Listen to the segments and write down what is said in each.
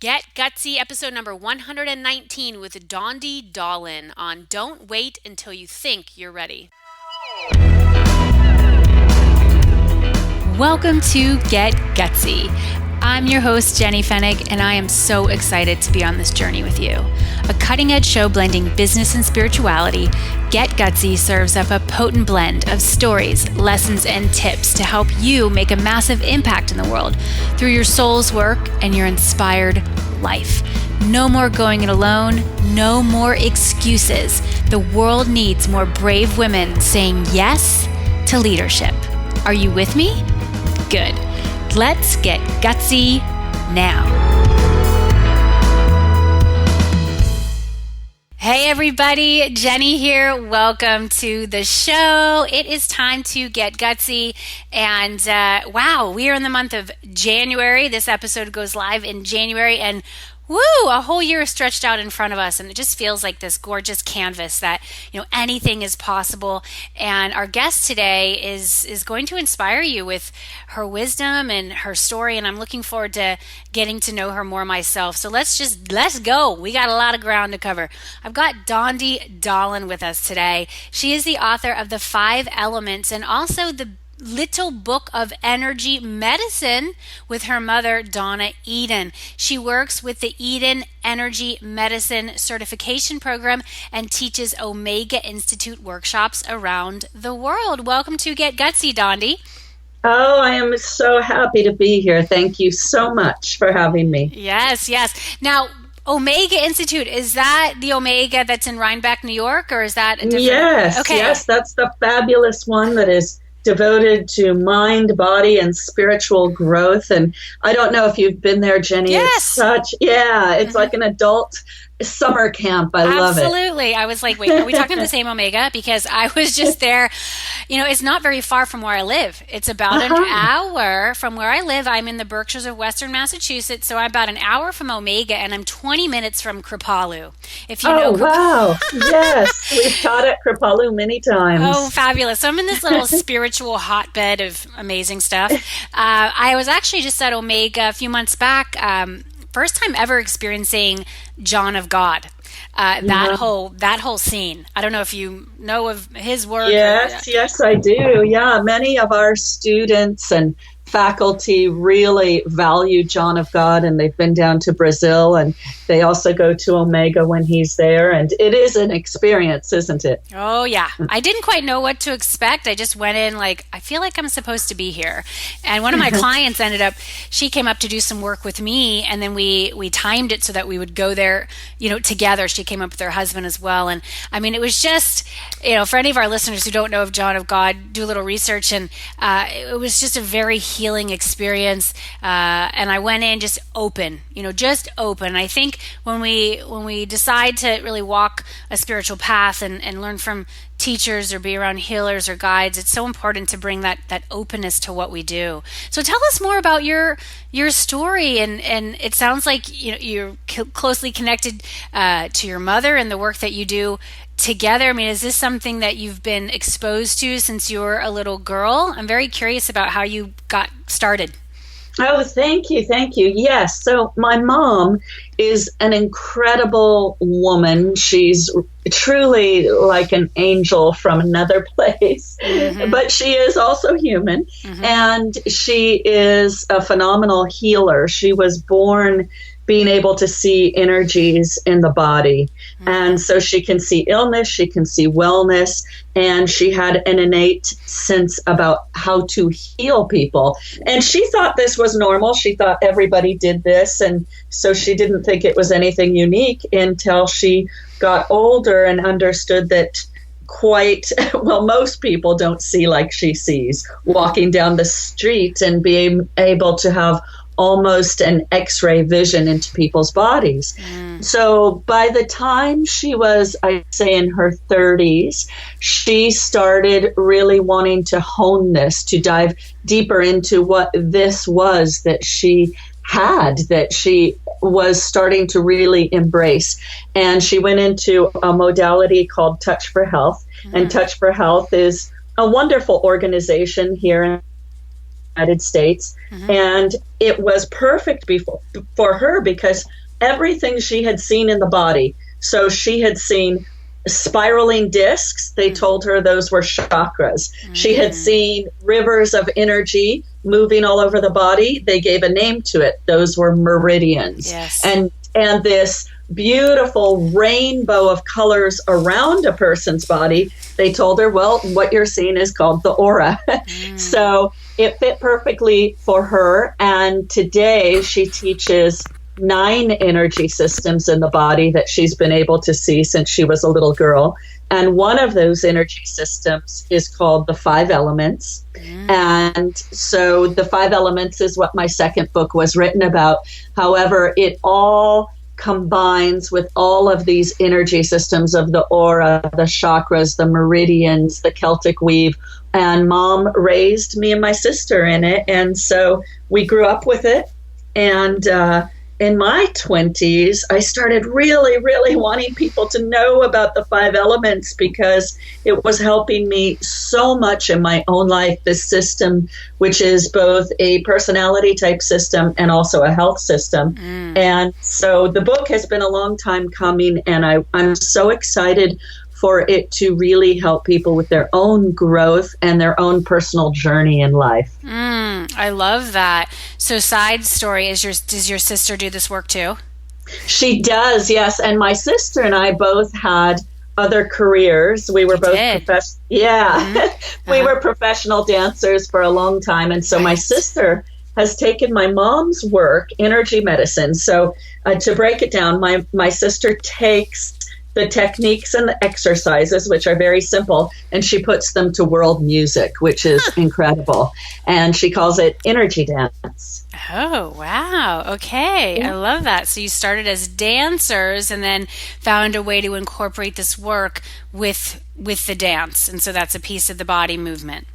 Get Gutsy, episode number 119 with Dondi Dahlin on Don't Wait Until You Think You're Ready. Welcome to Get Gutsy. I'm your host, Jenny Fennig, and I am so excited to be on this journey with you. A cutting-edge show blending business and spirituality, Get Gutsy serves up a potent blend of stories, lessons, and tips to help you make a massive impact in the world through your soul's work and your inspired life. No more going it alone, no more excuses. The world needs more brave women saying yes to leadership. Are you with me? Good. Let's get gutsy now. Hey everybody, Jenny here. Welcome to the show. It is time to get gutsy. And wow, we are in the month of January. This episode goes live in January, and woo, a whole year is stretched out in front of us, and it just feels like this gorgeous canvas that, anything is possible. And our guest today is going to inspire you with her wisdom and her story, and I'm looking forward to getting to know her more myself. So let's go. We got a lot of ground to cover. I've got Dondi Dahlin with us today. She is the author of The 5 Elements and also the Little Book of Energy Medicine with her mother, Donna Eden. She works with the Eden Energy Medicine Certification Program and teaches Omega Institute workshops around the world. Welcome to Get Gutsy, Dondi. Oh, I am so happy to be here. Thank you so much for having me. Yes. Now, Omega Institute, is that the Omega that's in Rhinebeck, New York, or is that a different? Yes, that's the fabulous one that is devoted to mind, body, and spiritual growth. And I don't know if you've been there, Jenny. Yes. It's like an adult summer camp. I love it. Absolutely. I was like, wait, are we talking the same Omega? Because I was just there. It's not very far from where I live. It's about an hour from where I live. I'm in the Berkshires of Western Massachusetts, so I'm about an hour from Omega, and I'm 20 minutes from Kripalu. If you know. Wow. Yes. We've taught at Kripalu many times. Oh, fabulous. So I'm in this little spiritual hotbed of amazing stuff. I was actually just at Omega a few months back, first time ever experiencing John of God. That whole scene. I don't know if you know of his work. Yes, I do. Yeah, many of our students and faculty really value John of God, and they've been down to Brazil, and they also go to Omega when he's there, and it is an experience, isn't it? Oh yeah. I didn't quite know what to expect. I just went in like, I feel like I'm supposed to be here. And one of my clients she came up to do some work with me, and then we timed it so that we would go there, together. She came up with her husband as well. And I mean, it was just, for any of our listeners who don't know of John of God, do a little research, and it was just a very healing experience, and I went in just open. I think when we decide to really walk a spiritual path and learn from teachers or be around healers or guides, it's so important to bring that openness to what we do. So tell us more about your story, and it sounds like you're closely connected to your mother and the work that you do together. I mean, is this something that you've been exposed to since you were a little girl? I'm very curious about how you got started. Oh, thank you. Yes. So my mom is an incredible woman. She's truly like an angel from another place, but she is also human, and she is a phenomenal healer. She was born being able to see energies in the body. And so she can see illness, she can see wellness, and she had an innate sense about how to heal people. And she thought this was normal. She thought everybody did this. And so she didn't think it was anything unique until she got older and understood that most people don't see like she sees, walking down the street and being able to have almost an X-ray vision into people's bodies. So by the time she was, I'd say, in her 30s, she started really wanting to hone this, to dive deeper into what this was that she was starting to really embrace. And she went into a modality called Touch for Health. And Touch for Health is a wonderful organization here in United States. And it was perfect for her because everything she had seen in the body. So she had seen spiraling discs. They told her those were chakras. She had seen rivers of energy moving all over the body. They gave a name to it. Those were meridians. Yes. And this beautiful rainbow of colors around a person's body, they told her, well, what you're seeing is called the aura. So it fit perfectly for her. And today she teaches 9 energy systems in the body that she's been able to see since she was a little girl. And one of those energy systems is called the 5 elements. And so the 5 elements is what my second book was written about. However, it all combines with all of these energy systems of the aura, the chakras, the meridians, the Celtic weave. And Mom raised me and my sister in it. And so we grew up with it. And in my 20s, I started really, really wanting people to know about the 5 elements because it was helping me so much in my own life, this system, which is both a personality type system and also a health system. And so the book has been a long time coming, and I'm so excited for it to really help people with their own growth and their own personal journey in life. I love that. So side story, does your sister do this work too? She does, yes. And my sister and I both had other careers. We were both we were professional dancers for a long time. And so my sister has taken my mom's work, energy medicine. So to break it down, my sister takes the techniques and the exercises, which are very simple, and she puts them to world music, which is incredible. And she calls it energy dance. Oh, wow. Okay. I love that. So you started as dancers and then found a way to incorporate this work with the dance. And so that's a piece of the body movement.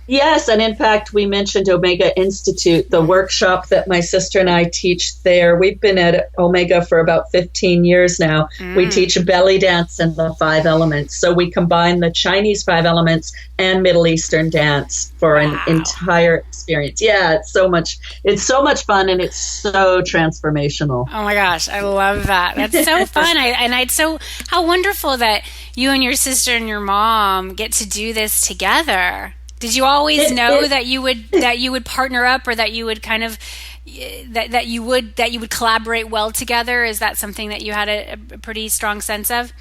Yes, and in fact, we mentioned Omega Institute, the workshop that my sister and I teach there. We've been at Omega for about 15 years now. We teach belly dance and the 5 elements. So we combine the Chinese 5 elements and Middle Eastern dance for an entire experience. Yeah, it's so much fun, and it's so transformational. Oh my gosh, I love that. That's so fun. How wonderful that you and your sister and your mom get to do this together. Did you always know that you would partner up, or that you would kind of that you would collaborate well together? Is that something that you had a pretty strong sense of?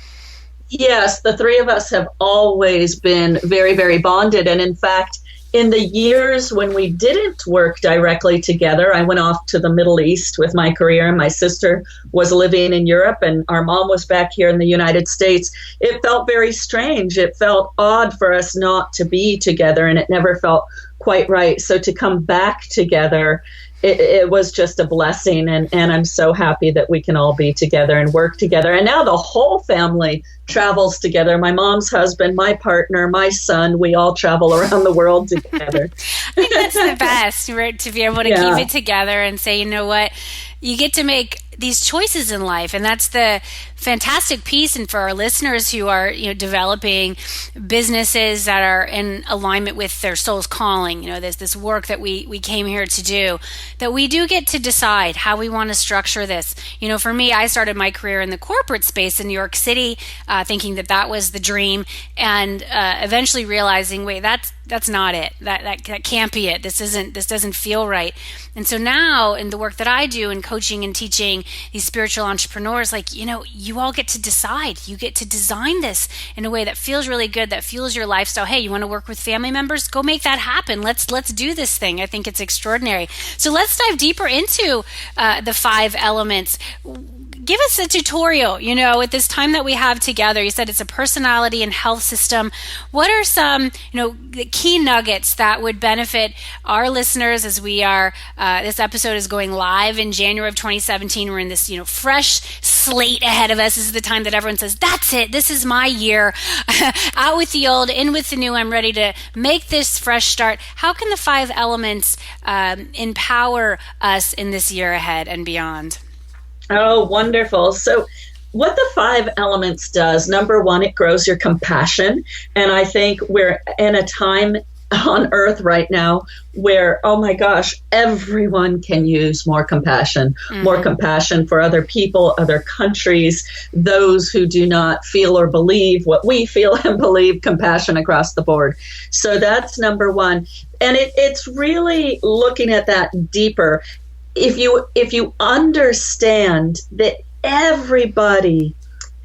Yes, the 3 of us have always been very, very bonded. And in fact, in the years when we didn't work directly together, I went off to the Middle East with my career, and my sister was living in Europe, and our mom was back here in the United States. It felt very strange. It felt odd for us not to be together, and it never felt quite right. So to come back together, it was just a blessing, and I'm so happy that we can all be together and work together. And now the whole family travels together. My mom's husband, my partner, my son, we all travel around the world together. I think that's the best, right? To be able to keep it together and say, you know what, you get to make these choices in life, and that's the fantastic piece. And for our listeners who are developing businesses that are in alignment with their soul's calling, there's this work that we came here to do, that we do get to decide how we want to structure this. For me, I started my career in the corporate space in New York City, thinking that was the dream, and eventually realizing, wait, that's not it. That can't be it. This doesn't feel right. And so now in the work that I do in coaching and teaching these spiritual entrepreneurs, you all get to decide. You get to design this in a way that feels really good, that fuels your lifestyle. Hey, you want to work with family members? Go make that happen. Let's do this thing. I think it's extraordinary. So let's dive deeper into the 5 elements. Give us a tutorial, at this time that we have together. You said it's a personality and health system. What are some, the key nuggets that would benefit our listeners as we are, this episode is going live in January of 2017. We're in this, fresh slate ahead of us. This is the time that everyone says, that's it. This is my year. Out with the old, in with the new. I'm ready to make this fresh start. How can the 5 elements empower us in this year ahead and beyond? Oh, wonderful. So what the 5 elements does, number 1, it grows your compassion. And I think we're in a time on earth right now where, oh my gosh, everyone can use more compassion for other people, other countries, those who do not feel or believe what we feel and believe, compassion across the board. So that's number one. And it's really looking at that deeper. If you understand that everybody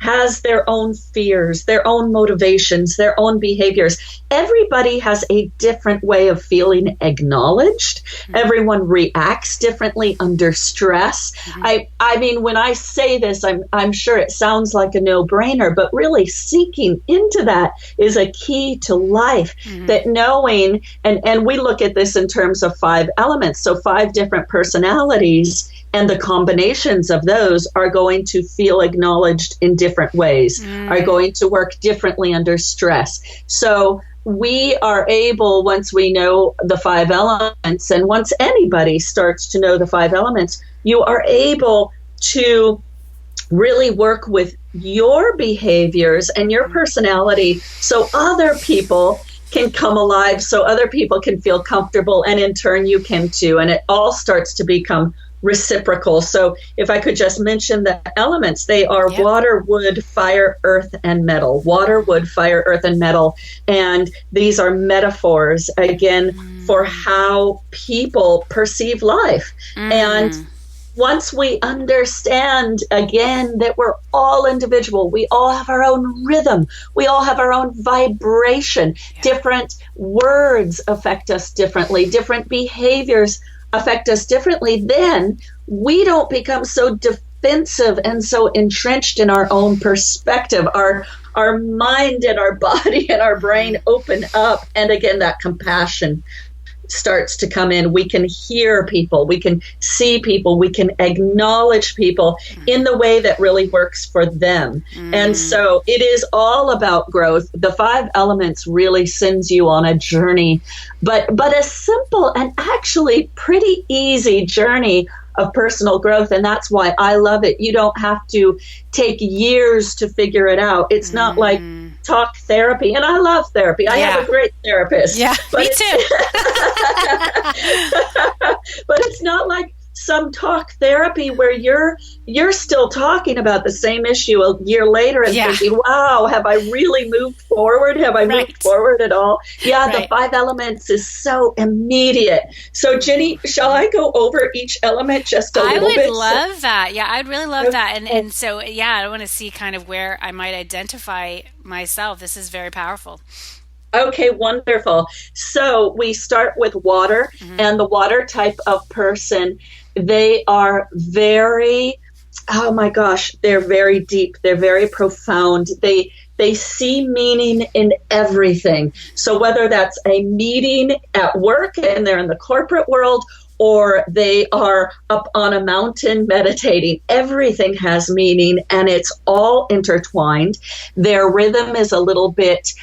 has their own fears, their own motivations, their own behaviors. Everybody has a different way of feeling acknowledged. Everyone reacts differently under stress. I mean, when I say this, I'm sure it sounds like a no-brainer, but really seeking into that is a key to life. That knowing, and we look at this in terms of 5 elements, so 5 different personalities, and the combinations of those are going to feel acknowledged in different ways, are going to work differently under stress. So we are able, once we know the 5 elements, and once anybody starts to know the 5 elements, you are able to really work with your behaviors and your personality so other people can come alive, so other people can feel comfortable, and in turn you can too. And it all starts to become reciprocal. So if I could just mention the elements, they are water, wood, fire, earth, and metal. Water, wood, fire, earth, and metal. And these are metaphors, again, for how people perceive life. And once we understand, again, that we're all individual, we all have our own rhythm, we all have our own vibration, different words affect us differently, different behaviors affect us differently, then we don't become so defensive and so entrenched in our own perspective. Our mind and our body and our brain open up, and again, that compassion starts to come in. We can hear people, we can see people, we can acknowledge people in the way that really works for them. And so it is all about growth. The 5 elements really sends you on a journey, but a simple and actually pretty easy journey of personal growth. And that's why I love it. You don't have to take years to figure it out. It's not like talk therapy. And I love therapy. I have a great therapist. Yeah, me too. But it's not like some talk therapy where you're still talking about the same issue a year later and thinking, wow, have I really moved forward? Have I moved forward at all? Yeah, the 5 elements is so immediate. So Jenny, shall I go over each element just a little bit? I would love that. Yeah, I'd really love that. And so, I want to see kind of where I might identify myself. This is very powerful. Okay, wonderful. So we start with water, and the water type of person, they are very, oh my gosh, they're very deep. They're very profound. They see meaning in everything. So whether that's a meeting at work and they're in the corporate world, or they are up on a mountain meditating, everything has meaning and it's all intertwined. Their rhythm is a little bit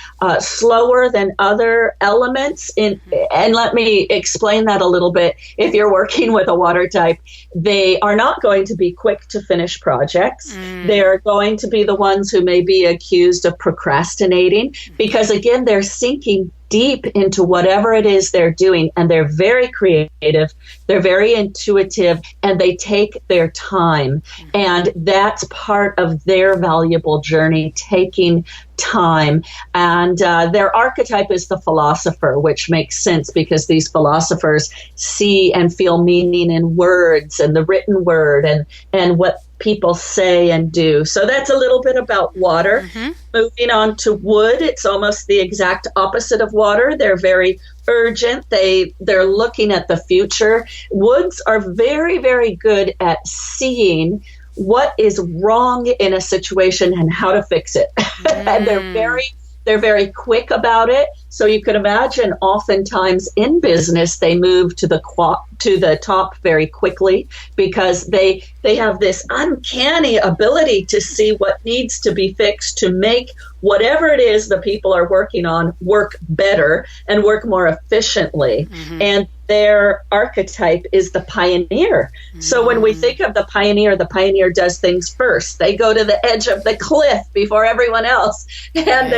slower than other elements. And let me explain that a little bit. If you're working with a water type, they are not going to be quick to finish projects. They're going to be the ones who may be accused of procrastinating because, again, they're sinking deep into whatever it is they're doing, and they're very creative, they're very intuitive, and they take their time. And that's part of their valuable journey, taking time. And their archetype is the philosopher, which makes sense because these philosophers see and feel meaning in words and the written word and what people say and do. So that's a little bit about water. Moving on to wood, it's almost the exact opposite of water. They're very urgent. They're looking at the future. Woods are very, very good at seeing what is wrong in a situation and how to fix it. And they're very quick about it. So you could imagine oftentimes in business, they move to the top very quickly because they have this uncanny ability to see what needs to be fixed to make whatever it is the people are working on work better and work more efficiently. And their archetype is the pioneer. So when we think of the pioneer does things first. They go to the edge of the cliff before everyone else. And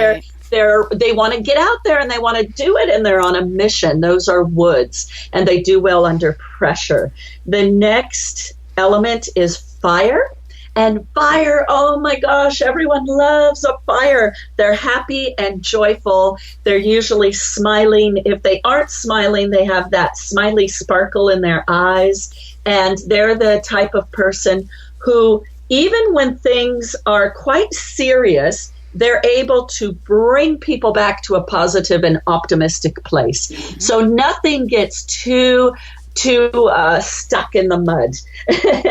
they want to get out there and they want to do it, and they're on a mission. Those are woods, and they do well under pressure. The next element is fire. And fire, oh my gosh, everyone loves a fire. They're happy and joyful. They're usually smiling. If they aren't smiling, they have that smiley sparkle in their eyes. And they're the type of person who, even when things are quite serious, they're able to bring people back to a positive and optimistic place. Mm-hmm. So nothing gets too stuck in the mud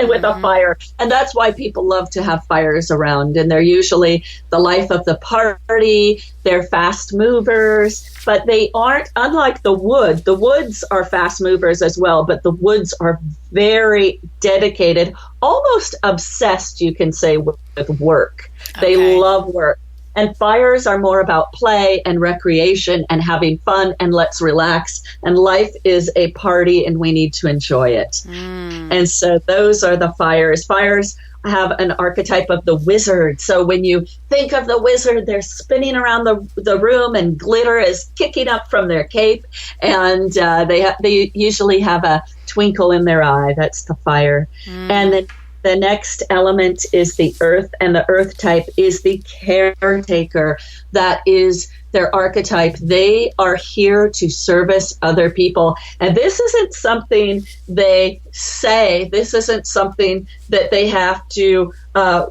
with a fire. And that's why people love to have fires around. And they're usually the life of the party. They're fast movers, but they aren't, unlike the wood. The woods are fast movers as well, but the woods are very dedicated, almost obsessed, you can say, with work. Okay. They love work. And fires are more about play and recreation and having fun and let's relax. And life is a party and we need to enjoy it. And so those are the fires. Fires have an archetype of the wizard. So when you think of the wizard, they're spinning around the room and glitter is kicking up from their cape. And they usually have a twinkle in their eye. That's the fire. And then the next element is the earth, and the earth type is the caretaker. That is their archetype. They are here to service other people. And this isn't something they say. This isn't something that they have to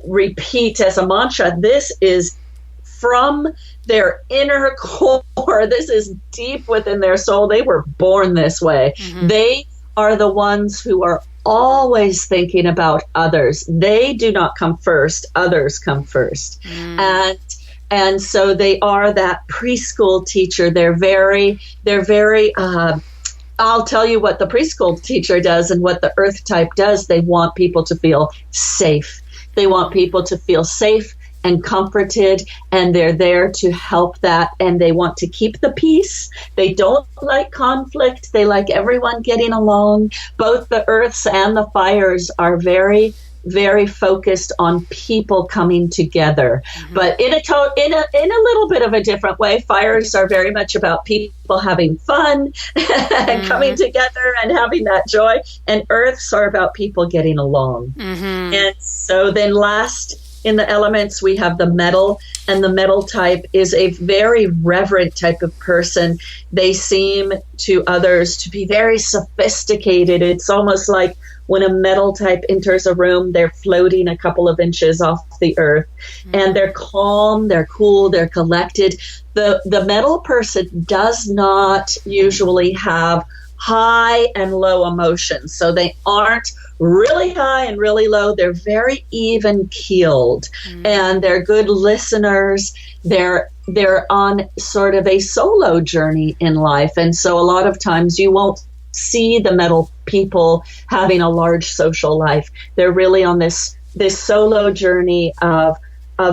repeat as a mantra. This is from their inner core. This is deep within their soul. They were born this way. Mm-hmm. They are the ones who are always thinking about others. They do not come first. Others come first. And so they are that preschool teacher. They're very, I'll tell you what the preschool teacher does and what the earth type does. They want people to feel safe. They want people to feel safe and comforted, and they're there to help that, and they want to keep the peace. They don't like conflict. They like everyone getting along. Both the earths and the fires are very, very focused on people coming together, but in a little bit of a different way. Fires are very much about people having fun and coming together and having that joy, and earths are about people getting along. And so then last in the elements, we have the metal, and the metal type is a very reverent type of person. They seem to others to be very sophisticated. It's almost like when a metal type enters a room, they're floating a couple of inches off the earth, and they're calm, they're cool, they're collected. The metal person does not usually have high and low emotions. So they aren't really high and really low. They're very even keeled, and they're good listeners. They're on sort of a solo journey in life. And so a lot of times you won't see the metal people having a large social life. They're really on this solo journey of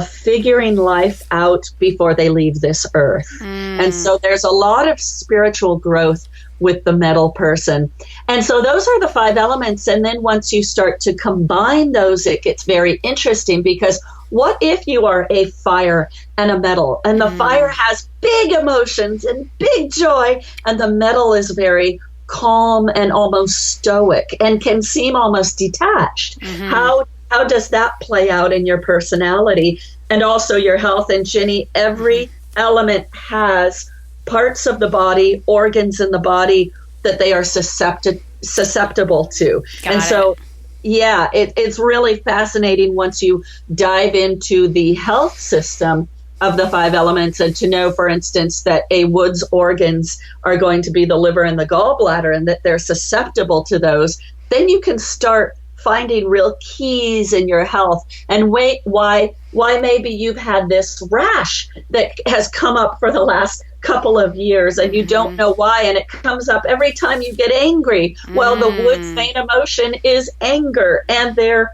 figuring life out before they leave this earth. And so there's a lot of spiritual growth with the metal person. And so those are the 5 elements. And then once you start to combine those, it gets very interesting, because what if you are a fire and a metal, and the fire has big emotions and big joy, and the metal is very calm and almost stoic and can seem almost detached? How does that play out in your personality and also your health? And Jenny, every element has parts of the body, organs in the body that they are susceptible to. So, yeah, it's really fascinating once you dive into the health system of the 5 elements, and to know, for instance, that a wood's organs are going to be the liver and the gallbladder, and that they're susceptible to those. Then you can start finding real keys in your health, and why maybe you've had this rash that has come up for the last couple of years and you don't know why, and it comes up every time you get angry. Well, the wood's main emotion is anger, and their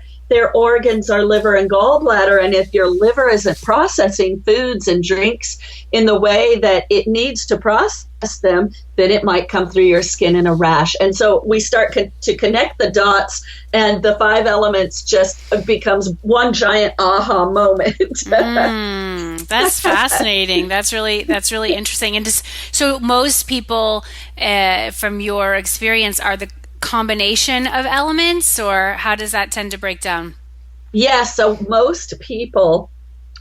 organs are liver and gallbladder, and if your liver isn't processing foods and drinks in the way that it needs to process them, then it might come through your skin in a rash. And so we start to connect the dots, and the 5 elements just becomes one giant aha moment. That's fascinating. That's really interesting. And just so most people, from your experience, are the combination of elements, or how does that tend to break down? Yeah, so most people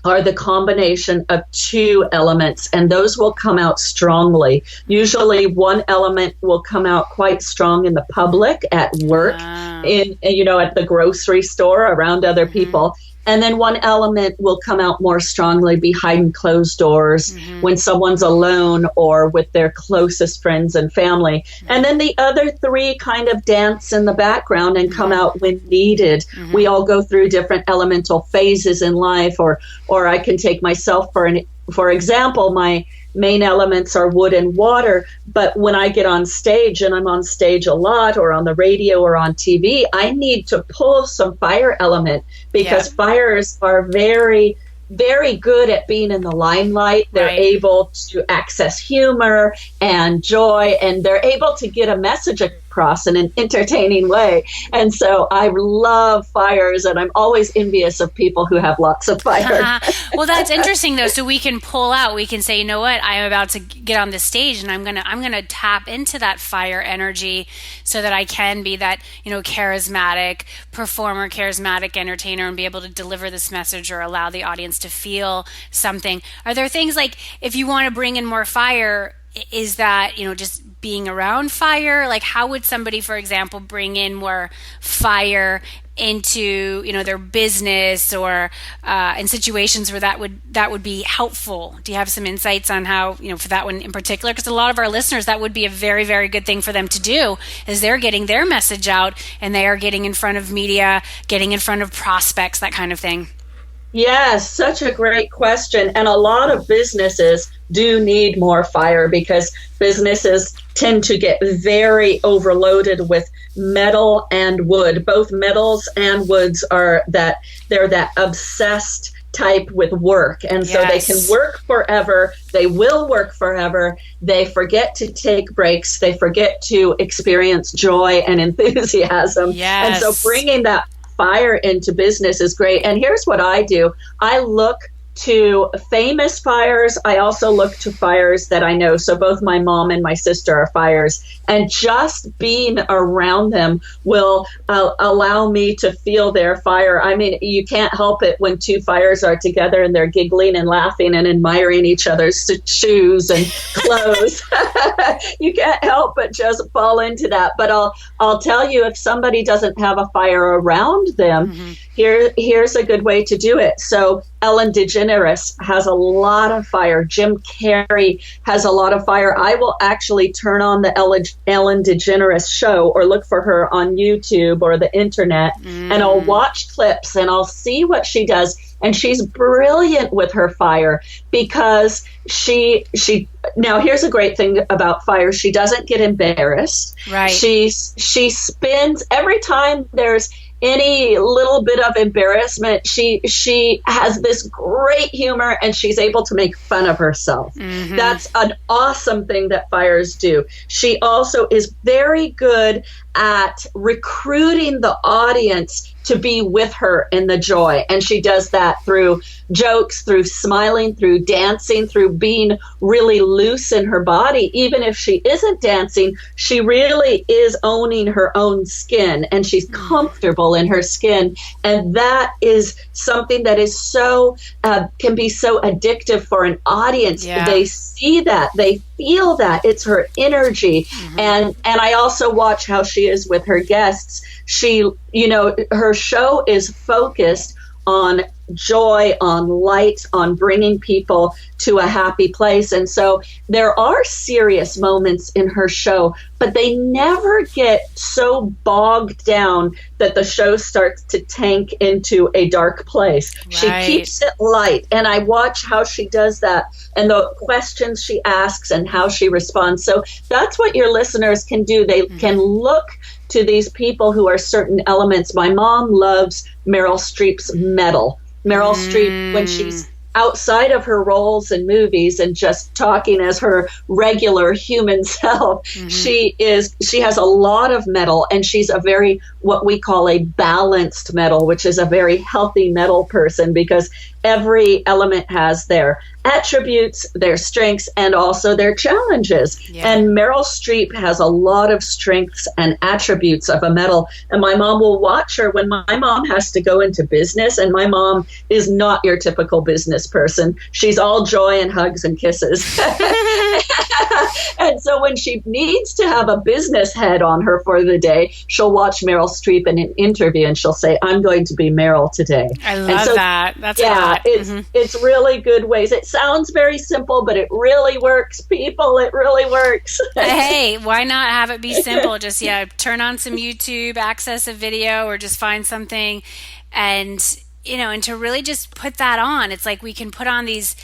are the combination of two elements, and those will come out strongly. Usually one element will come out quite strong in the public, at work, at the grocery store, around other people. And then one element will come out more strongly behind closed doors, when someone's alone or with their closest friends and family. And then the other three kind of dance in the background and come out when needed. We all go through different elemental phases in life, or I can take myself for example. My main elements are wood and water, but when I get on stage, and I'm on stage a lot, or on the radio or on TV, I need to pull some fire element, because fires are very, very good at being in the limelight. They're able to access humor and joy, and they're able to get a message across in an entertaining way. And so I love fires, and I'm always envious of people who have lots of fire. Well, that's interesting though. So we can pull out, we can say, you know what, I'm about to get on the stage, and I'm gonna tap into that fire energy so that I can be that, charismatic performer, charismatic entertainer, and be able to deliver this message or allow the audience to feel something. Are there things like, if you want to bring in more fire, is that, just being around fire? Like, how would somebody, for example, bring in more fire into, their business, or in situations where that would be helpful? Do you have some insights on how, for that one in particular? Because a lot of our listeners, that would be a very, very good thing for them to do, is they're getting their message out, and they are getting in front of media, getting in front of prospects, that kind of thing. Yes, such a great question. And a lot of businesses do need more fire, because businesses tend to get very overloaded with metal and wood. Both metals and woods they're that obsessed type with work. And so they can work forever. They will work forever. They forget to take breaks. They forget to experience joy and enthusiasm. Yes. And so bringing that fire into business is great. And here's what I do. I look to famous fires. I also look to fires that I know. So both my mom and my sister are fires, and just being around them will allow me to feel their fire. I mean, you can't help it when two fires are together and they're giggling and laughing and admiring each other's shoes and clothes. You can't help but just fall into that. But I'll tell you, if somebody doesn't have a fire around them, here's a good way to do it. So Ellen DeGeneres has a lot of fire. Jim Carrey has a lot of fire. I will actually turn on the Ellen DeGeneres show, or look for her on YouTube or the internet, and I'll watch clips, and I'll see what she does. And she's brilliant with her fire, because she now, here's a great thing about fire. She doesn't get embarrassed. Right. She spins every time there's any little bit of embarrassment. She has this great humor, and she's able to make fun of herself. That's an awesome thing that fires do. She also is very good at recruiting the audience to be with her in the joy. And she does that through jokes, through smiling, through dancing, through being really loose in her body. Even if she isn't dancing, she really is owning her own skin, and she's comfortable in her skin. And that is something that is so, can be so addictive for an audience. Yeah. They see that, they feel that, it's her energy. And I also watch how she is with her guests. She, her show is focused on joy, on light, on bringing people to a happy place. And so there are serious moments in her show, but they never get so bogged down that the show starts to tank into a dark place. Right. She keeps it light. And I watch how she does that, and the questions she asks and how she responds. So that's what your listeners can do. They can look to these people who are certain elements. My mom loves Meryl Streep's metal. Meryl Streep, when she's outside of her roles in movies and just talking as her regular human self, she has a lot of metal, and she's a very, what we call a balanced metal, which is a very healthy metal person, because every element has their attributes, their strengths, and also their challenges. Yeah. And Meryl Streep has a lot of strengths and attributes of a metal. And my mom will watch her when my mom has to go into business. And my mom is not your typical business person. She's all joy and hugs and kisses. And so when she needs to have a business head on her for the day, she'll watch Meryl Streep in an interview and she'll say, I'm going to be Meryl today. I love that. That's hot. It's really good ways. It sounds very simple, but it really works, people. It really works. Hey, why not have it be simple? Just, turn on some YouTube, access a video, or just find something and to really just put that on. It's like we can put on these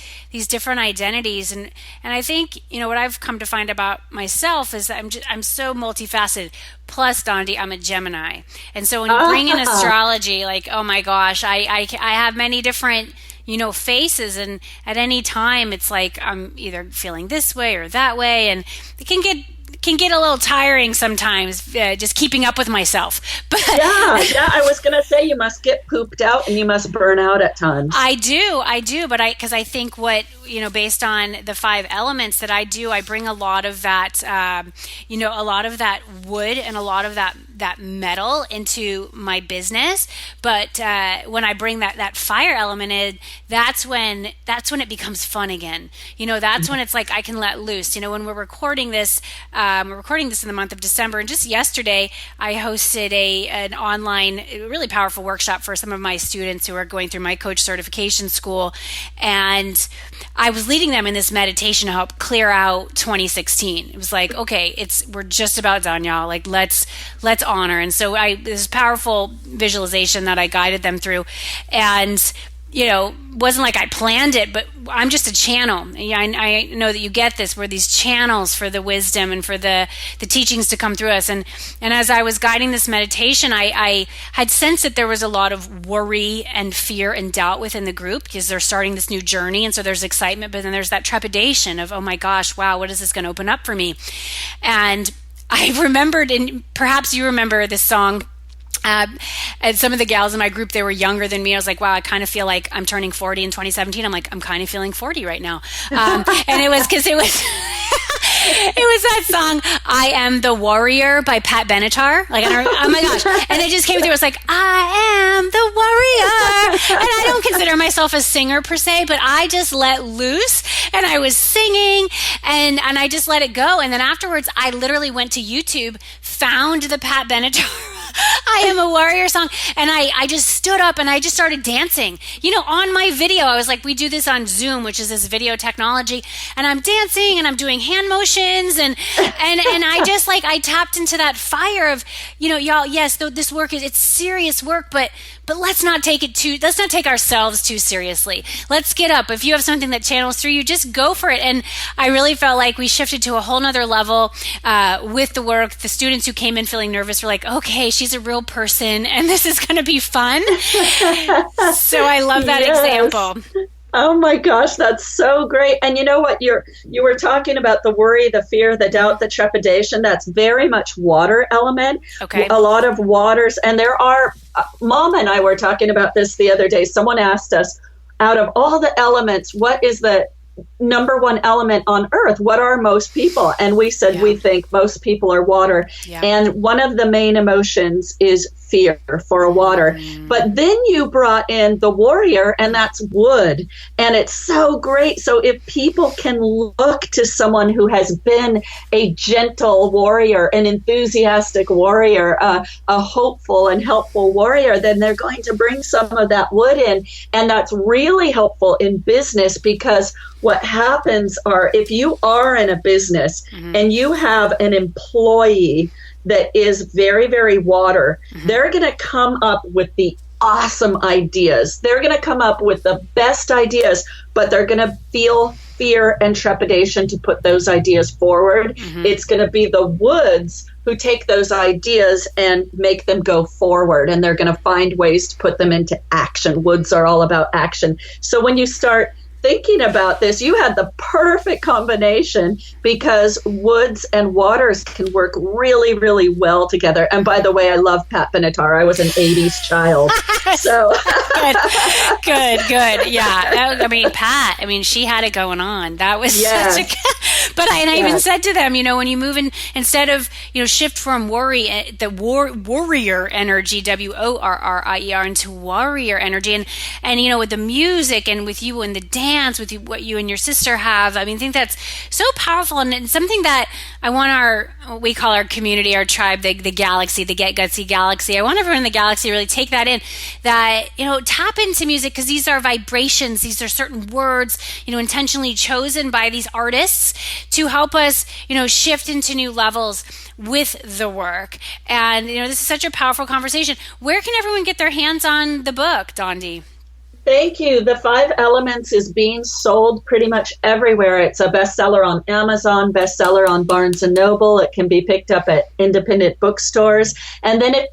different identities. And I think, what I've come to find about myself is that I'm so multifaceted. Plus, Dondi, I'm a Gemini. And so when you bring in astrology, like, oh my gosh, I have many different, faces. And at any time, it's like I'm either feeling this way or that way. And it can get a little tiring sometimes, just keeping up with myself. But I was going to say, you must get pooped out and you must burn out at times. I do, but because I think what, based on the 5 elements that I do, I bring a lot of that, a lot of that wood and a lot of that metal into my business. But when I bring that fire element in, that's when it becomes fun again. That's when it's like I can let loose. When we're recording this, in the month of December, and just yesterday I hosted an online, really powerful workshop for some of my students who are going through my coach certification school, and I was leading them in this meditation to help clear out 2016. It was like, okay, we're just about done, y'all. Like let's honor. And so this powerful visualization that I guided them through, and wasn't like I planned it, but I'm just a channel. I know that you get this. We're these channels for the wisdom and for the teachings to come through us. And as I was guiding this meditation, I had sensed that there was a lot of worry and fear and doubt within the group because they're starting this new journey. And so there's excitement, but then there's that trepidation of, oh my gosh, wow, what is this going to open up for me? And I remembered, and perhaps you remember this song, and some of the gals in my group, they were younger than me. I was like, wow, I kind of feel like I'm turning 40 in 2017. I'm like, I'm kind of feeling 40 right now. And it was because it was that song, I Am the Warrior by Pat Benatar. Like, oh my gosh. And it just came through. It was like, I am the warrior. And I don't consider myself a singer per se, but I just let loose and I was singing and I just let it go. And then afterwards, I literally went to YouTube, found the Pat Benatar I Am a Warrior song. And I just stood up and I just started dancing. On my video, I was like, we do this on Zoom, which is this video technology. And I'm dancing and I'm doing hand motions. And I just I tapped into that fire of, y'all, yes, this work it's serious work, but let's not take ourselves too seriously. Let's get up. If you have something that channels through you, just go for it. And I really felt like we shifted to a whole nother level with the work. The students who came in feeling nervous were like, okay, she's a real person and this is going to be fun. So I love that example. Oh my gosh, that's so great. And you know what? You were talking about the worry, the fear, the doubt, the trepidation. That's very much water element. Okay. A lot of waters. And there are, Mom and I were talking about this the other day. Someone asked us, out of all the elements, what is the number one element on earth? What are most people? And we said, we think most people are water. Yeah. And one of the main emotions is fear for a water. But then you brought in the warrior, and that's wood. And it's so great. So if people can look to someone who has been a gentle warrior, an enthusiastic warrior, a hopeful and helpful warrior, then they're going to bring some of that wood in. And that's really helpful in business, because what happens are, if you are in a business and you have an employee that is very, very water, they're going to come up with the awesome ideas. They're going to come up with the best ideas, but they're going to feel fear and trepidation to put those ideas forward. It's going to be the woods who take those ideas and make them go forward, and they're going to find ways to put them into action. Woods are all about action. So when you start thinking about this, you had the perfect combination because woods and waters can work really, really well together. And by the way, I love Pat Benatar. I was an 80s child. So good. Yeah. I mean, Pat, she had it going on. That was such a, but I even said to them, when you move in, instead of, shift from worry, the warrior energy, WORRIER, into warrior energy. And with the music and with you and the dance, with what you and your sister have, I think that's so powerful. And it's something that I want we call our community, our tribe, the galaxy, the Get Gutsy galaxy. I want everyone in the galaxy to really take that in, that, tap into music, because these are vibrations. These are certain words, intentionally chosen by these artists to help us, shift into new levels with the work. And, this is such a powerful conversation. Where can everyone get their hands on the book, Dondi? Thank you. The 5 Elements is being sold pretty much everywhere. It's a bestseller on Amazon, bestseller on Barnes & Noble. It can be picked up at independent bookstores. And then if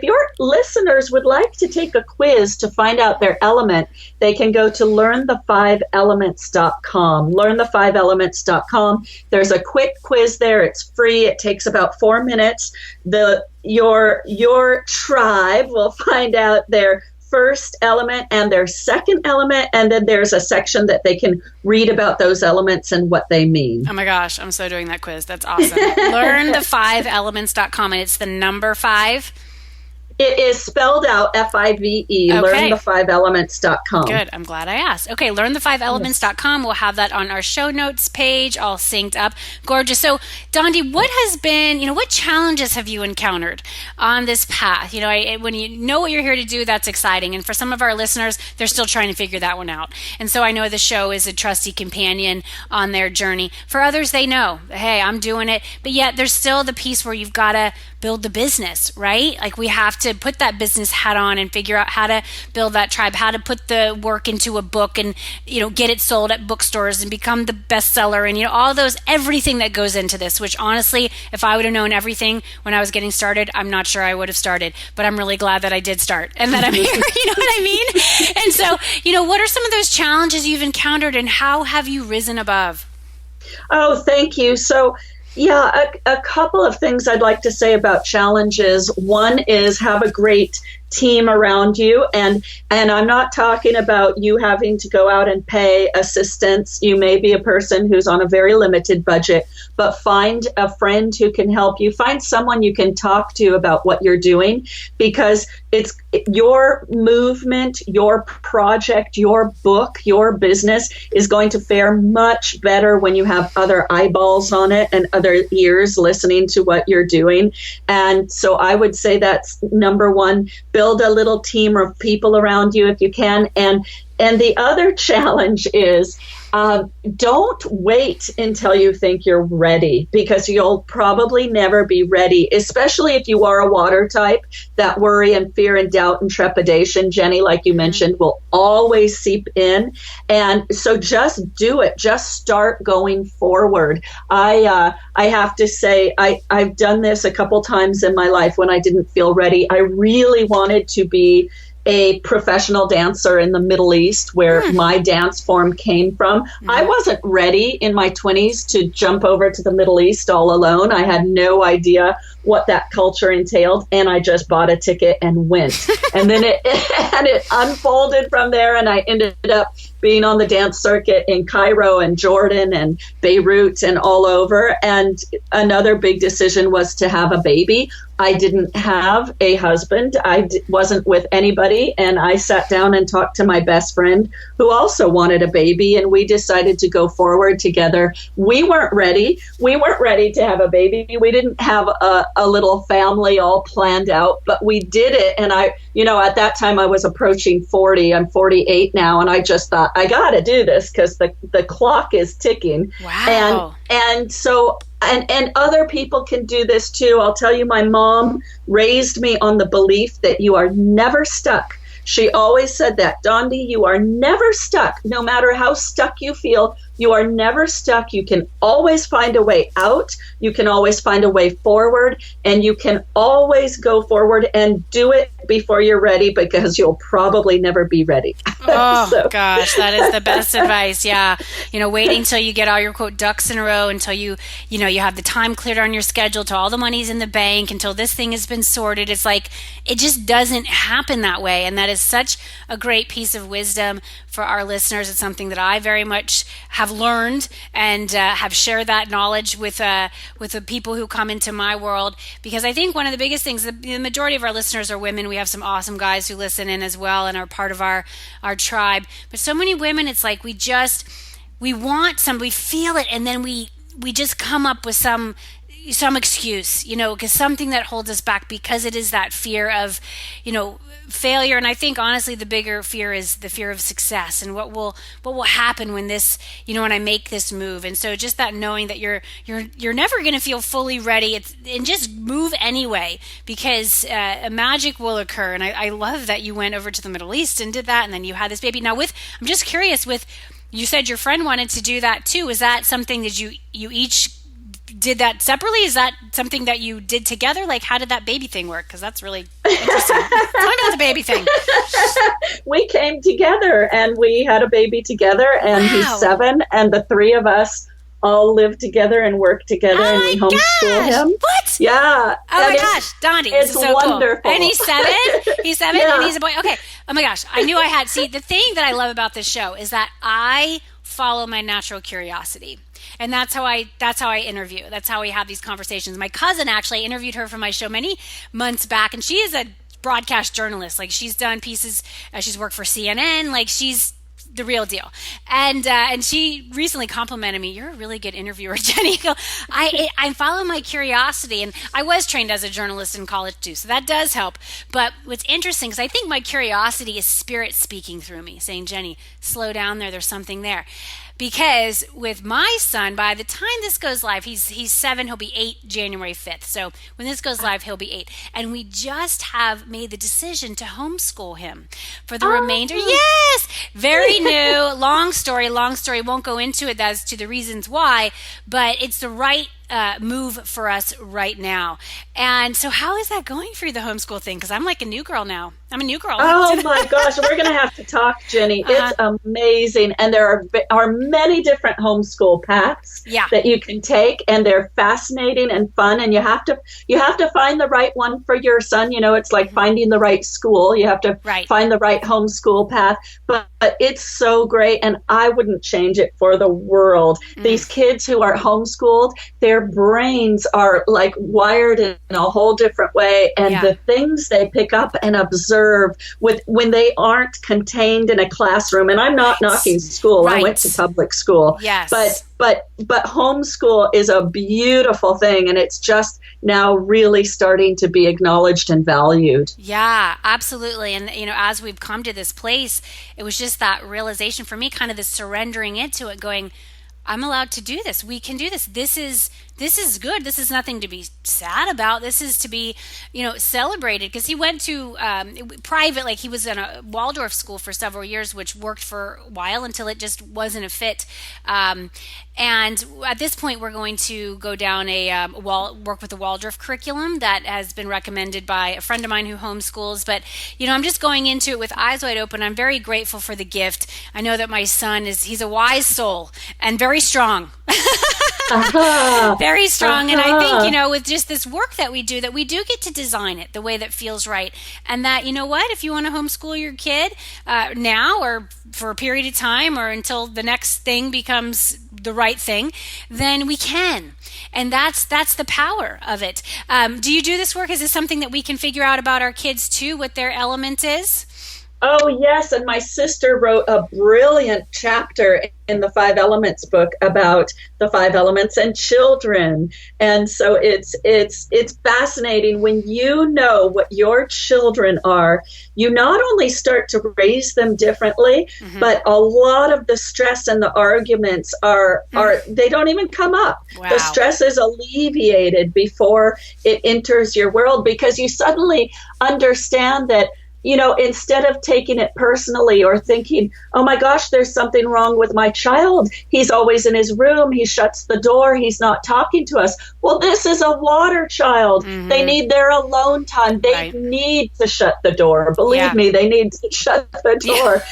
your listeners would like to take a quiz to find out their element, they can go to learnthefiveelements.com. Learnthefiveelements.com. There's a quick quiz there. It's free. It takes about 4 minutes. Your tribe will find out their first element and their second element, and then there's a section that they can read about those elements and what they mean. Oh my gosh, I'm so doing that quiz. That's awesome. Learnthefiveelements.com, and it's the number 5. It is spelled out FIVE, okay. learnthefiveelements.com. Good. I'm glad I asked. Okay, learnthefiveelements.com. We'll have that on our show notes page, all synced up. Gorgeous. So, Dondi, what has been, what challenges have you encountered on this path? When you know what you're here to do, that's exciting. And for some of our listeners, they're still trying to figure that one out. And so I know the show is a trusty companion on their journey. For others, they know, hey, I'm doing it. But yet there's still the piece where you've got to build the business, right? Like we have to put that business hat on and figure out how to build that tribe, how to put the work into a book and, get it sold at bookstores and become the bestseller and, all those, everything that goes into this, which honestly, if I would have known everything when I was getting started, I'm not sure I would have started, but I'm really glad that I did start and that I'm here, you know what I mean? And so, what are some of those challenges you've encountered and how have you risen above? Oh, thank you. So, yeah, a couple of things I'd like to say about challenges. One is have a great team around you. And I'm not talking about you having to go out and pay assistance. You may be a person who's on a very limited budget, but find a friend who can help you. Find someone you can talk to about what you're doing, because it's your movement, your project, your book, your business is going to fare much better when you have other eyeballs on it and other ears listening to what you're doing. And so I would say that's number one. Build a little team of people around you if you can. And the other challenge is don't wait until you think you're ready, because you'll probably never be ready, especially if you are a water type. That worry and fear and doubt and trepidation, Jenny, like you mentioned, will always seep in. And so just do it. Just start going forward. I have to say, I've done this a couple times in my life when I didn't feel ready. I really wanted to be a professional dancer in the Middle East, where my dance form came from. I wasn't ready in my 20s to jump over to the Middle East all alone. I had no idea what that culture entailed, and I just bought a ticket and went. And then it unfolded from there, and I ended up being on the dance circuit in Cairo and Jordan and Beirut and all over. And another big decision was to have a baby. I didn't have a husband. I wasn't with anybody. And I sat down and talked to my best friend who also wanted a baby. And we decided to go forward together. We weren't ready. We weren't ready to have a baby. We didn't have a little family all planned out, but we did it. And at that time I was approaching 40. I'm 48 now. And I just thought, I got to do this because the clock is ticking. Wow. And so, and other people can do this too. I'll tell you, my mom raised me on the belief that you are never stuck. She always said that, Dondi, you are never stuck. No matter how stuck you feel, You are never stuck. You can always find a way out. You can always find a way forward, and you can always go forward and do it before you're ready, because you'll probably never be ready. Oh, gosh, that is the best advice. Yeah. Waiting until you get all your quote ducks in a row, until you have the time cleared on your schedule, till all the money's in the bank, until this thing has been sorted. It's like, it just doesn't happen that way. And that is such a great piece of wisdom for our listeners. It's something that I very much have learned and have shared that knowledge with the people who come into my world, because I think one of the biggest things, the majority of our listeners are women. We have some awesome guys who listen in as well and are part of our tribe. But so many women, it's like we want some, we feel it, and then we just come up with some excuse, because something that holds us back, because it is that fear of, failure. And I think honestly, the bigger fear is the fear of success and what will happen when this, when I make this move. And so just that knowing that you're never going to feel fully ready, and just move anyway, because a magic will occur. And I love that you went over to the Middle East and did that, and then you had this baby. Now I'm just curious, you said your friend wanted to do that too. Is that something that you each did that separately? Is that something that you did together? Like, how did that baby thing work? Because that's really interesting. Tell me about the baby thing. We came together and we had a baby together, and Wow. He's 7, and the 3 of us all live together and work together, and we homeschool him. What? Yeah. Oh my gosh, Dondi, this it's is so wonderful. cool. And he's 7? He's 7 Yeah. and he's a boy. Okay. Oh my gosh. I knew I had. See, the thing that I love about this show is that I follow my natural curiosity. And that's how I interview. That's how we have these conversations. My cousin actually interviewed her for my show many months back, and she is a broadcast journalist. Like, she's done pieces, she's worked for CNN, like she's the real deal. And she recently complimented me, "You're a really good interviewer, Jenny." I follow my curiosity, and I was trained as a journalist in college too, so that does help. But what's interesting is I think my curiosity is spirit speaking through me, saying, "Jenny, slow down there. There's something there." Because with my son, by the time this goes live, he's 7, he'll be 8 January 5th. So when this goes live, he'll be 8. And we just have made the decision to homeschool him for the remainder. Yes! Very new. Long story. Won't go into it as to the reasons why, but it's the right move for us right now. And so how is that going for you, the homeschool thing? Because I'm like a new girl now. I'm a new girl. Oh my gosh, we're going to have to talk, Jenny. It's amazing. And there are many different homeschool paths that you can take, and they're fascinating and fun. And you have to find the right one for your son. It's like finding the right school. You have to find the right homeschool path. But it's so great, and I wouldn't change it for the world. These kids who are homeschooled, their brains are like wired in a whole different way, and the things they pick up and observe when they aren't contained in a classroom. And I'm not knocking school. I went to public school. Yes. But homeschool is a beautiful thing, and it's just now really starting to be acknowledged and valued. Yeah, absolutely. And as we've come to this place, it was just that realization for me, kind of the surrendering into it, going, I'm allowed to do this. We can do this. This is good. This is nothing to be sad about. This is to be, celebrated. Because he went to private, like he was in a Waldorf school for several years, which worked for a while until it just wasn't a fit. And at this point, we're going to go down work with the Waldorf curriculum that has been recommended by a friend of mine who homeschools. But, I'm just going into it with eyes wide open. I'm very grateful for the gift. I know that my son he's a wise soul and very strong. Very strong. And I think, with just this work that we do get to design it the way that feels right. And that, if you want to homeschool your kid now or for a period of time or until the next thing becomes the right thing, then we can. And that's the power of it. Do you do this work? Is this something that we can figure out about our kids too, what their element is? Oh, yes. And my sister wrote a brilliant chapter in the 5 Elements book about the 5 elements and children. And so it's fascinating when you know what your children are. You not only start to raise them differently, but a lot of the stress and the arguments are they don't even come up. Wow. The stress is alleviated before it enters your world, because you suddenly understand that instead of taking it personally or thinking, oh my gosh, there's something wrong with my child. He's always in his room. He shuts the door. He's not talking to us. Well, this is a water child. Mm-hmm. They need their alone time. They need to shut the door. Believe me, they need to shut the door.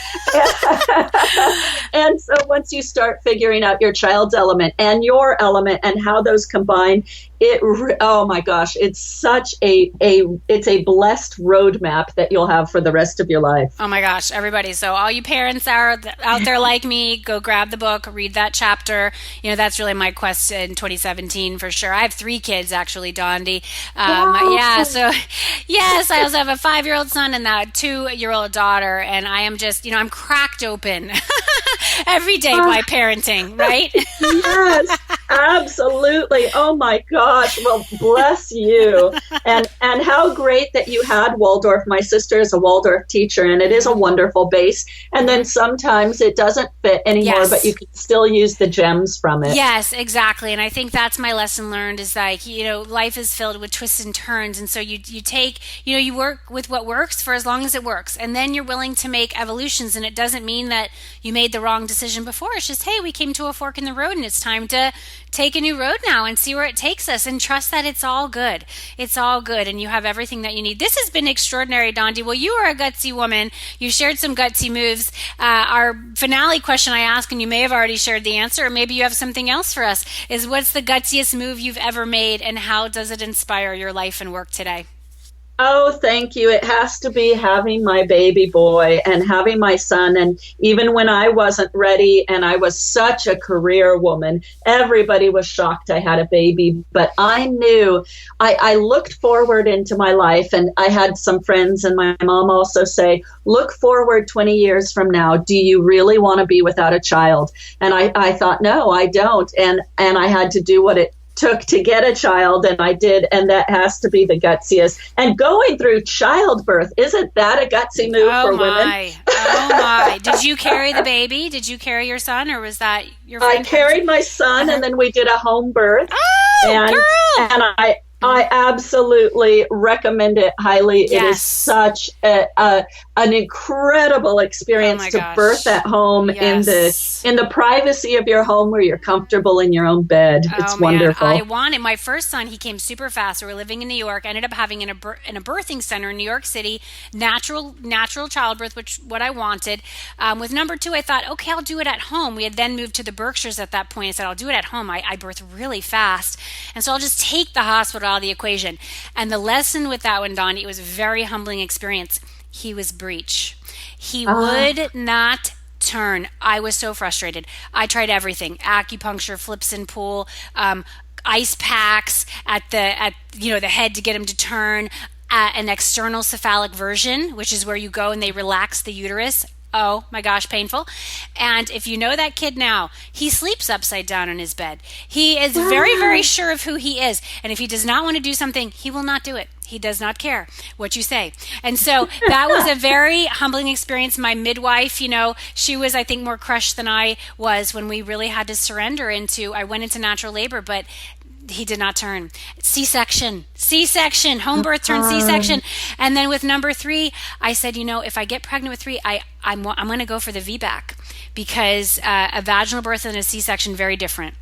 And so once you start figuring out your child's element and your element and how those combine, oh my gosh, it's such it's a blessed roadmap that you'll have for the rest of your life. Oh my gosh, everybody. So all you parents out there like me, go grab the book, read that chapter. That's really my quest in 2017 for sure. I have 3 kids actually, Dondi. Wow. Yeah, so yes, I also have a 5-year-old son and a 2-year-old daughter, and I am just, I'm cracked open every day by parenting, right? Yes, absolutely. Oh my gosh. Well, bless you. And how great that you had Waldorf. My sister is a Waldorf teacher, and it is a wonderful base. And then sometimes it doesn't fit anymore, but you can still use the gems from it. Yes, exactly. And I think that's my lesson learned is like, life is filled with twists and turns. And so you take, you work with what works for as long as it works. And then you're willing to make evolutions. And it doesn't mean that you made the wrong decision before. It's just, hey, we came to a fork in the road and it's time to take a new road now and see where it takes us and trust that it's all good. It's all good and you have everything that you need. This has been extraordinary, Dondi. Well, you are a gutsy woman. You shared some gutsy moves. Our finale question I ask, and you may have already shared the answer, or maybe you have something else for us, is what's the gutsiest move you've ever made and how does it inspire your life and work today? Oh, thank you. It has to be having my baby boy and having my son. And even when I wasn't ready and I was such a career woman, everybody was shocked I had a baby. But I knew I looked forward into my life, and I had some friends and my mom also say, look forward 20 years from now. Do you really want to be without a child? And I thought, no, I don't. And I had to do what it took to get a child, and I did, and that has to be the gutsiest. And going through childbirth, isn't that a gutsy move for women? Oh my. Did you carry the baby? Did you carry your son, or was that your friend? I carried my son, and then we did a home birth. Oh, girl! And I absolutely recommend it highly. Yes. It is such an incredible experience to birth at home in the privacy of your home where you're comfortable in your own bed. It's wonderful. I wanted my first son. He came super fast. We were living in New York. I ended up having in a birthing center in New York City, natural childbirth, which what I wanted. With number 2, I thought, okay, I'll do it at home. We had then moved to the Berkshires at that point. I said, I'll do it at home. I birth really fast, and so I'll just take the hospital out of the equation. And the lesson with that one, Dondi, it was a very humbling experience. He was breech. He would not turn. I was so frustrated. I tried everything: acupuncture, flips and pull, ice packs at the head to get him to turn, an external cephalic version, which is where you go and they relax the uterus. Oh my gosh, painful. And if you know that kid now, he sleeps upside down in his bed. He is very, very sure of who he is. And if he does not want to do something, he will not do it. He does not care what you say. And so that was a very humbling experience. My midwife, she was, I think, more crushed than I was when we really had to surrender I went into natural labor, but he did not turn. C-section, home birth turned C-section. And then with number 3, I said, if I get pregnant with 3, I'm going to go for the VBAC, because a vaginal birth and a C-section, very different.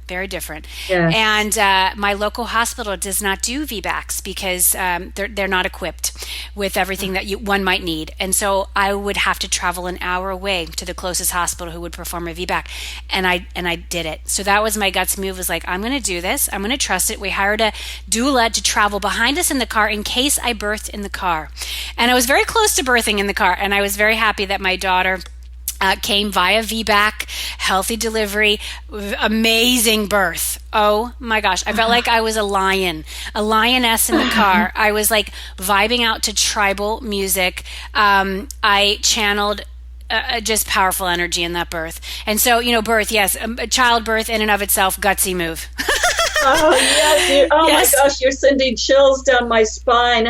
Yes. And my local hospital does not do VBACs because they're not equipped with everything that one might need. And so I would have to travel an hour away to the closest hospital who would perform a VBAC. And I did it. So that was my guts move, was like, I'm going to do this. I'm going to trust it. We hired a doula to travel behind us in the car in case I birthed in the car. And I was very close to birthing in the car. And I was very happy that my daughter came via VBAC, healthy delivery, amazing birth. Oh my gosh. I felt like I was a lioness in the car. I was like vibing out to tribal music. I channeled just powerful energy in that birth. And so, birth, yes, childbirth in and of itself, gutsy move. Oh, yes. Yes. My gosh, you're sending chills down my spine.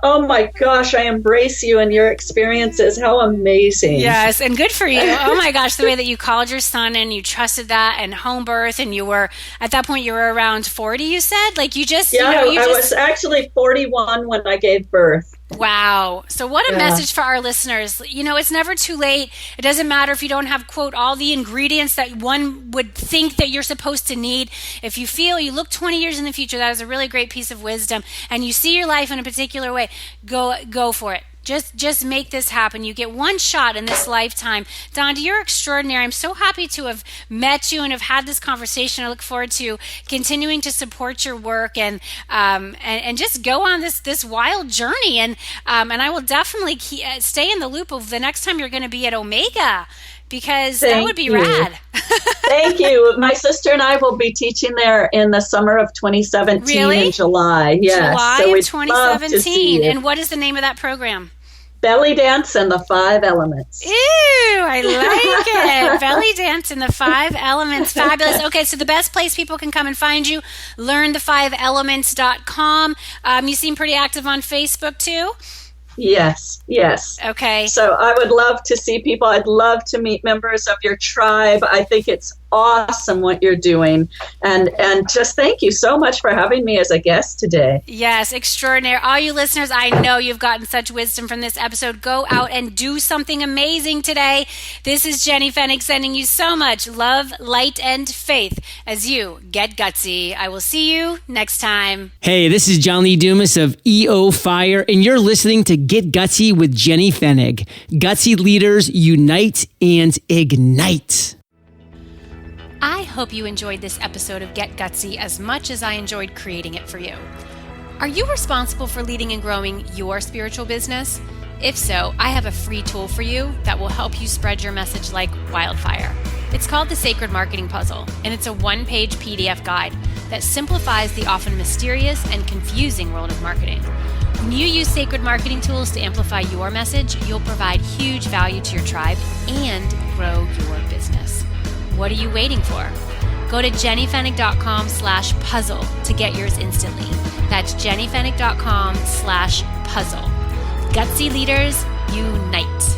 Oh my gosh, I embrace you and your experiences. How amazing. Yes, and good for you. Oh my gosh, the way that you called your son and you trusted that, and home birth, and you were, at that point, you were around 40, you said? Like you just, I was actually 41 when I gave birth. Wow. So what a Yeah. message for our listeners. You know, it's never too late. It doesn't matter if you don't have, quote, all the ingredients that one would think that you're supposed to need. If you feel you look 20 years in the future, that is a really great piece of wisdom, and you see your life in a particular way, go for it. Just make this happen. You get one shot in this lifetime. Dondi, you're extraordinary. I'm so happy to have met you and have had this conversation. I look forward to continuing to support your work and just go on this wild journey. And I will definitely stay in the loop of the next time you're going to be at Omega, because that would be rad. Thank you. My sister and I will be teaching there in the summer of 2017 Really? in July. Yes. July So of we'd love to see 2017. you. And what is the name of that program? Belly Dance and the 5 Elements. Ew, I like it. Belly dance and the 5 elements. Fabulous. Okay, so the best place people can come and find you, learnthefiveelements.com. You seem pretty active on Facebook too. Yes. Okay. So I would love to see people. I'd love to meet members of your tribe. I think it's awesome what you're doing. And just thank you so much for having me as a guest today. Yes, extraordinary. All you listeners, I know you've gotten such wisdom from this episode. Go out and do something amazing today. This is Jenny Fennick sending you so much love, light, and faith as you get gutsy. I will see you next time. Hey, this is John Lee Dumas of EO Fire, and you're listening to Get Gutsy with Jenny Fennick. Gutsy leaders unite and ignite. I hope you enjoyed this episode of Get Gutsy as much as I enjoyed creating it for you. Are you responsible for leading and growing your spiritual business? If so, I have a free tool for you that will help you spread your message like wildfire. It's called the Sacred Marketing Puzzle, and it's a one-page PDF guide that simplifies the often mysterious and confusing world of marketing. When you use sacred marketing tools to amplify your message, you'll provide huge value to your tribe and grow your business. What are you waiting for? Go to jennyfennick.com/puzzle to get yours instantly. That's jennyfennick.com/puzzle. Gutsy leaders, unite.